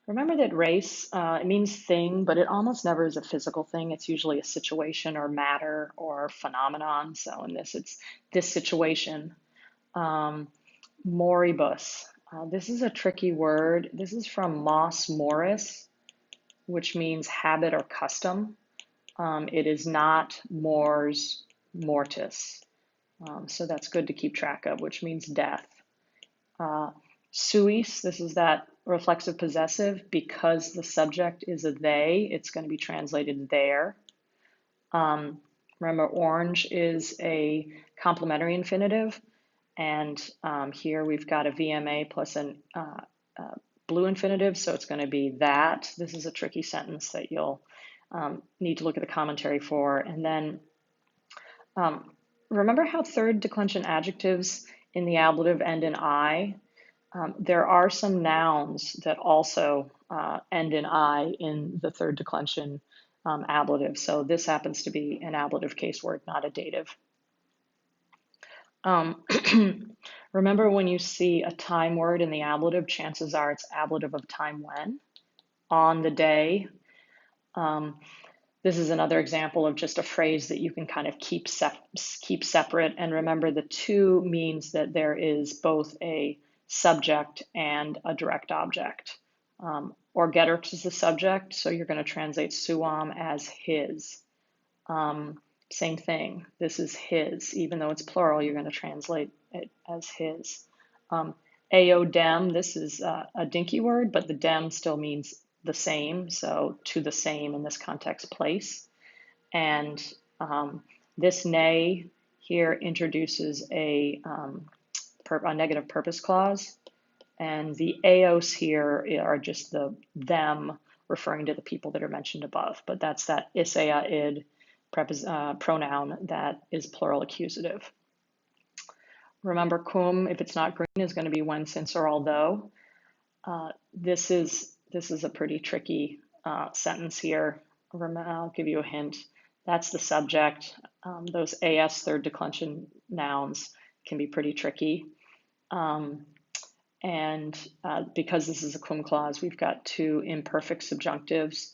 Remember that race, it means thing, but it almost never is a physical thing. It's usually a situation or matter or phenomenon. So in this, it's this situation. Um, Moribus. This is a tricky word. This is from Moss Morris, which means habit or custom. It is not mors mortis. So that's good to keep track of, which means death. Suis, this is that reflexive possessive. Because the subject is a they, it's going to be translated there. Remember, orange is a complementary infinitive. And here we've got a VMA plus a blue infinitive, so it's going to be that. This is a tricky sentence that you'll need to look at the commentary for. And then remember how third declension adjectives in the ablative end in I? There are some nouns that also end in I in the third declension ablative. So this happens to be an ablative case word, not a dative. Remember when you see a time word in the ablative, chances are it's ablative of time when, on the day. This is another example of just a phrase that you can kind of keep separate. And remember, the to means that there is both a subject and a direct object. Orgeterix is the subject, so you're going to translate Suam as his. Same thing. This is his. Even though it's plural, you're going to translate it as his. Aodem, this is a dinky word, but the dem still means the same. So to the same in this context, place. And this nay here introduces a negative purpose clause. And the eos here are just the them referring to the people that are mentioned above. But that's that isea id pronoun that is plural accusative. Remember, cum, if it's not green, is going to be when, since, or although. This is a pretty tricky sentence here. I'll give you a hint. That's the subject. Those as third declension nouns can be pretty tricky. And because this is a cum clause, we've got two imperfect subjunctives.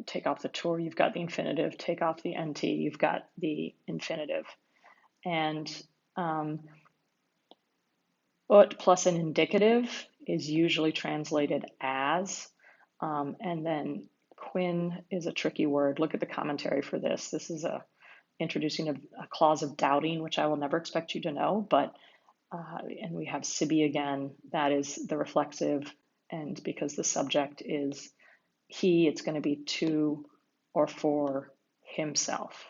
Take off the tour, you've got the infinitive. Take off the nt, you've got the infinitive. And ut plus an indicative is usually translated as. And then quin is a tricky word. Look at the commentary for this. This is introducing a clause of doubting, which I will never expect you to know, but and we have sibi again, that is the reflexive, and because the subject is he, it's going to be to or for himself.